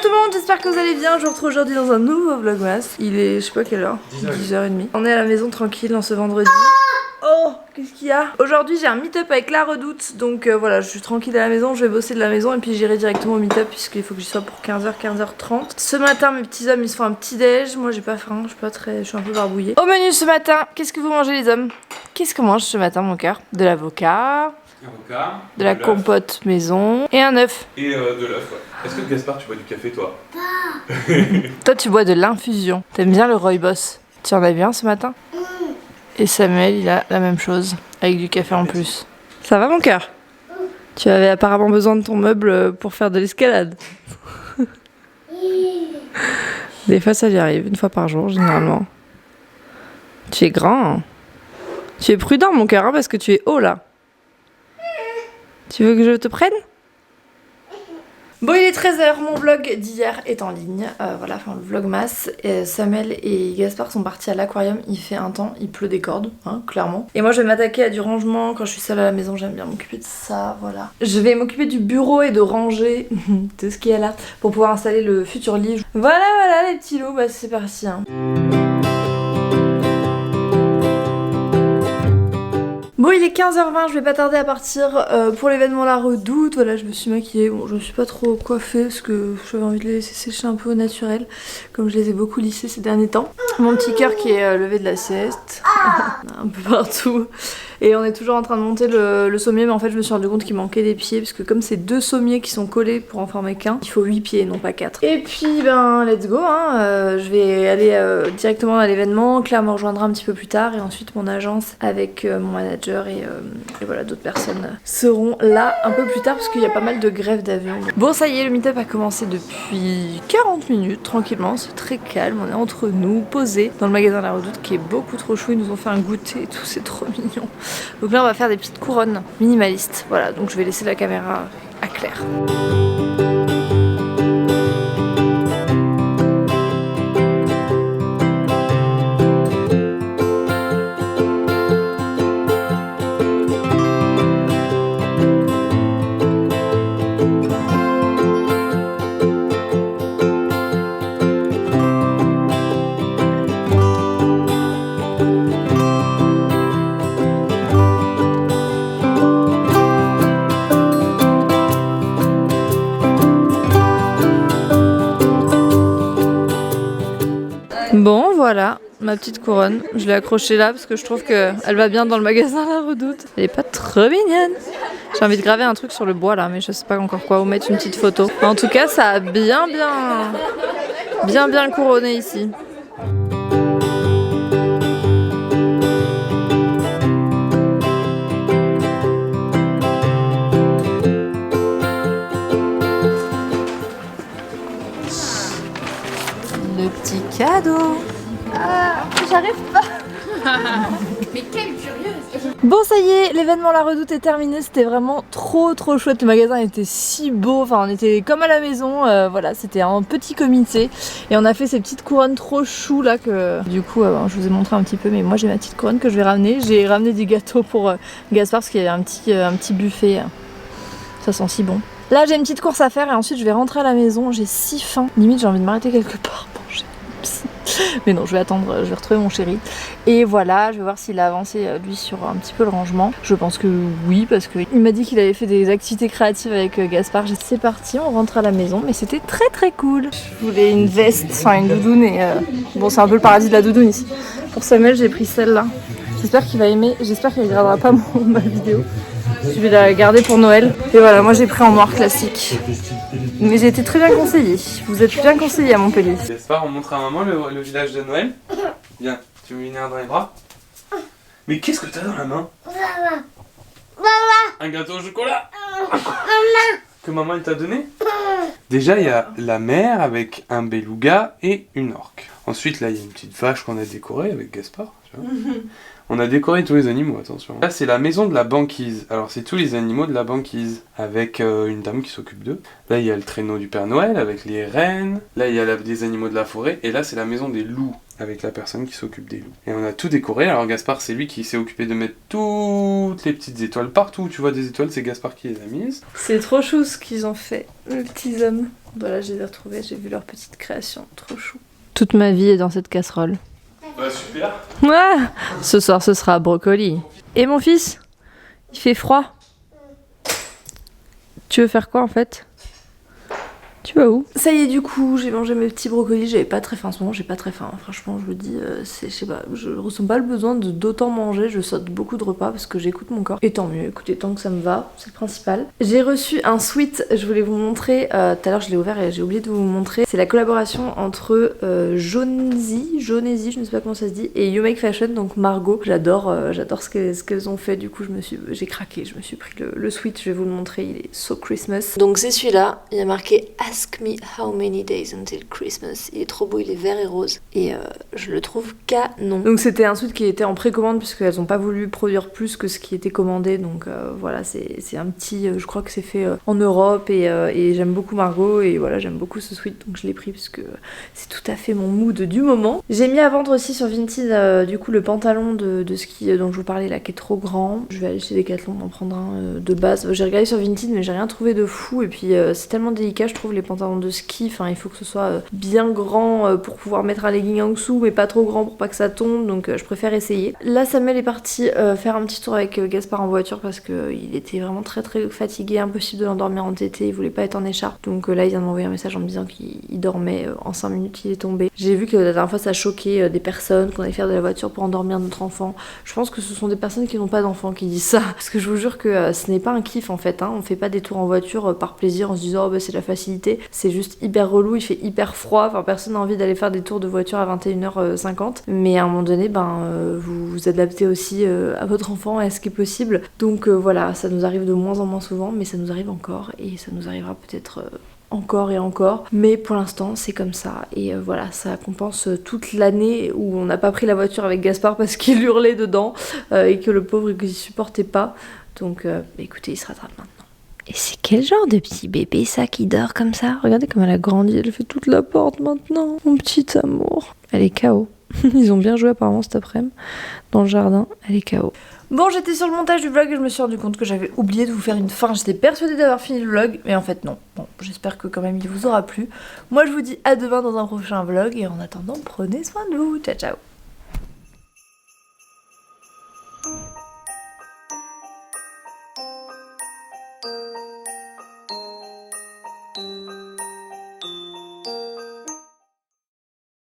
tout le monde, j'espère que vous allez bien. Je vous retrouve aujourd'hui dans un nouveau vlogmas. Il est, je sais pas quelle heure, 10h30. On est à la maison tranquille en ce vendredi. Oh, qu'est-ce qu'il y a? Aujourd'hui j'ai un meet-up avec la Redoute. Donc voilà, je suis tranquille à la maison, je vais bosser de la maison et puis j'irai directement au meet-up puisqu'il faut que j'y sois pour 15h, 15h30. Ce matin mes petits hommes ils se font un petit déj. Moi j'ai pas faim, je suis un peu barbouillée. Au menu ce matin, qu'est-ce que vous mangez les hommes? Qu'est-ce qu'on mange ce matin mon cœur? De l'avocat, de la compote maison et un œuf. Et de l'œuf, ouais. Est-ce que Gaspard tu bois du café toi? Toi tu bois de l'infusion. T'aimes bien le rooibos? Tu en as bien ce matin? Et Samuel il a la même chose, avec du café en plus. Ça va mon cœur? Tu avais apparemment besoin de ton meuble pour faire de l'escalade. Des fois ça lui arrive, une fois par jour généralement. Tu es grand hein? Tu es prudent mon cœur hein, parce que tu es haut là. Tu veux que je te prenne? Bon il est 13h, mon vlog d'hier est en ligne, voilà, enfin le vlogmas. Samuel et Gaspard sont partis à l'aquarium, il fait un temps, il pleut des cordes, hein, clairement. Et moi je vais m'attaquer à du rangement, quand je suis seule à la maison j'aime bien m'occuper de ça, voilà. Je vais m'occuper du bureau et de ranger tout ce qu'il y a là pour pouvoir installer le futur lit. Voilà les petits loups, bah c'est parti hein. Bon il est 15h20, je vais pas tarder à partir pour l'événement La Redoute. Voilà je me suis maquillée, bon je me suis pas trop coiffée parce que j'avais envie de les laisser sécher un peu au naturel comme je les ai beaucoup lissés ces derniers temps. Mon petit cœur qui est levé de la sieste, un peu partout. Et on est toujours en train de monter le sommier mais en fait je me suis rendu compte qu'il manquait des pieds parce que comme c'est 2 sommiers qui sont collés pour en former qu'un, il faut 8 pieds non pas 4. Et puis ben let's go hein, je vais aller directement à l'événement, Claire me rejoindra un petit peu plus tard et ensuite mon agence avec mon manager et voilà d'autres personnes seront là un peu plus tard parce qu'il y a pas mal de grèves d'avion. Bon ça y est le meet-up a commencé depuis 40 minutes tranquillement, c'est très calme, on est entre nous posés dans le magasin La Redoute qui est beaucoup trop chou, ils nous ont fait un goûter et tout, c'est trop mignon. Donc là on va faire des petites couronnes minimalistes, voilà donc je vais laisser la caméra à Claire. Bon voilà, ma petite couronne, je l'ai accrochée là parce que je trouve qu'elle va bien dans le magasin La Redoute. Elle est pas trop mignonne. J'ai envie de graver un truc sur le bois là mais je sais pas encore quoi, ou mettre une petite photo. En tout cas ça a bien couronné ici. Le petit cadeau. Ah, j'arrive pas. Mais quelle curieuse. Bon ça y est, l'événement La Redoute est terminé, c'était vraiment trop chouette, le magasin était si beau, enfin on était comme à la maison, voilà c'était un petit comité et on a fait ces petites couronnes trop chou là que du coup je vous ai montré un petit peu mais moi j'ai ma petite couronne que je vais ramener, j'ai ramené des gâteaux pour Gaspard parce qu'il y avait un petit buffet, ça sent si bon. Là j'ai une petite course à faire et ensuite je vais rentrer à la maison, j'ai si faim, limite j'ai envie de m'arrêter quelque part pour manger. Mais non, je vais attendre, je vais retrouver mon chéri. Et voilà, je vais voir s'il a avancé lui sur un petit peu le rangement. Je pense que oui, parce qu'il m'a dit qu'il avait fait des activités créatives avec Gaspard. C'est parti, on rentre à la maison, mais c'était très cool. Je voulais une veste, enfin une doudoune et bon c'est un peu le paradis de la doudoune ici. Pour Samuel j'ai pris celle-là. J'espère qu'il va aimer, j'espère qu'il ne regardera pas ma vidéo. Je vais la garder pour Noël. Et voilà, moi j'ai pris en noir classique. Mais j'ai été très bien conseillée. Vous êtes bien conseillée à Montpellier. Gaspard, on montre à maman le village de Noël. Viens, tu veux venir dans les bras? Mais qu'est-ce que t'as dans la main? Un gâteau au chocolat. Que maman elle t'a donné? Déjà il y a la mer avec un beluga et une orque. Ensuite là il y a une petite vache qu'on a décorée avec Gaspard. Tu vois. On a décoré tous les animaux, attention. Là c'est la maison de la banquise. Alors c'est tous les animaux de la banquise avec une dame qui s'occupe d'eux. Là il y a le traîneau du Père Noël avec les rennes. Là il y a des animaux de la forêt. Et là c'est la maison des loups avec la personne qui s'occupe des loups. Et on a tout décoré. Alors Gaspard c'est lui qui s'est occupé de mettre toutes les petites étoiles partout. Tu vois des étoiles, c'est Gaspard qui les a mises. C'est trop chou ce qu'ils ont fait, les petits hommes. Voilà, je les ai retrouvés, j'ai vu leur petite création, trop chou. Toute ma vie est dans cette casserole. Bah super. Ouais. Ce soir ce sera brocoli. Et mon fils, il fait froid. Tu veux faire quoi en fait? Tu vas où? Ça y est, du coup, j'ai mangé mes petits brocolis, j'avais pas très faim en ce moment, j'ai pas très faim, franchement, je vous dis, je sais pas, je ressens pas le besoin d'autant manger, je saute beaucoup de repas parce que j'écoute mon corps. Et tant mieux, écoutez, tant que ça me va, c'est le principal. J'ai reçu un sweat, je voulais vous montrer, tout à l'heure je l'ai ouvert et j'ai oublié de vous montrer, c'est la collaboration entre Jonesy, je ne sais pas comment ça se dit, et You Make Fashion, donc Margot. J'adore ce qu'elles ont fait, du coup j'ai craqué, je me suis pris le sweat, je vais vous le montrer, il est so Christmas. Donc c'est celui-là, il y a marqué Ask me how many days until Christmas. Il est trop beau, il est vert et rose. Et je le trouve canon. Donc c'était un sweat qui était en précommande puisqu'elles n'ont pas voulu produire plus que ce qui était commandé. Donc voilà, c'est un petit... je crois que c'est fait en Europe et j'aime beaucoup Margot. Et voilà, j'aime beaucoup ce sweat. Donc je l'ai pris parce que c'est tout à fait mon mood du moment. J'ai mis à vendre aussi sur Vinted du coup le pantalon de ski dont je vous parlais là qui est trop grand. Je vais aller chez Decathlon en prendre un de base. J'ai regardé sur Vinted mais j'ai rien trouvé de fou. Et puis c'est tellement délicat je trouve les pantalons de ski, enfin il faut que ce soit bien grand pour pouvoir mettre un legging en dessous mais pas trop grand pour pas que ça tombe, donc je préfère essayer. Là Samuel est parti faire un petit tour avec Gaspard en voiture parce qu'il était vraiment très fatigué, impossible de l'endormir en tété, il voulait pas être en écharpe, donc là il vient de m'envoyer un message en me disant qu'il dormait, en 5 minutes il est tombé. J'ai vu que la dernière fois ça choquait des personnes qu'on allait faire de la voiture pour endormir notre enfant. Je pense que ce sont des personnes qui n'ont pas d'enfants qui disent ça, parce que je vous jure que ce n'est pas un kiff en fait, hein. On fait pas des tours en voiture par plaisir en se disant oh bah c'est la facilité, c'est juste hyper relou, il fait hyper froid, enfin personne n'a envie d'aller faire des tours de voiture à 21h50, mais à un moment donné vous vous adaptez aussi à votre enfant et à ce qui est possible, donc voilà, ça nous arrive de moins en moins souvent, mais ça nous arrive encore et ça nous arrivera peut-être encore et encore, mais pour l'instant c'est comme ça et voilà, ça compense toute l'année où on n'a pas pris la voiture avec Gaspard parce qu'il hurlait dedans et que le pauvre il supportait pas, donc écoutez, il se rattrape maintenant. Et c'est quel genre de petit bébé ça qui dort comme ça? Regardez comme elle a grandi, elle fait toute la porte maintenant. Mon petit amour. Elle est KO. Ils ont bien joué apparemment cet après-midi dans le jardin, elle est KO. Bon, j'étais sur le montage du vlog et je me suis rendu compte que j'avais oublié de vous faire une fin. J'étais persuadée d'avoir fini le vlog, mais en fait non. Bon, j'espère que quand même il vous aura plu. Moi je vous dis à demain dans un prochain vlog et en attendant, prenez soin de vous. Ciao ciao.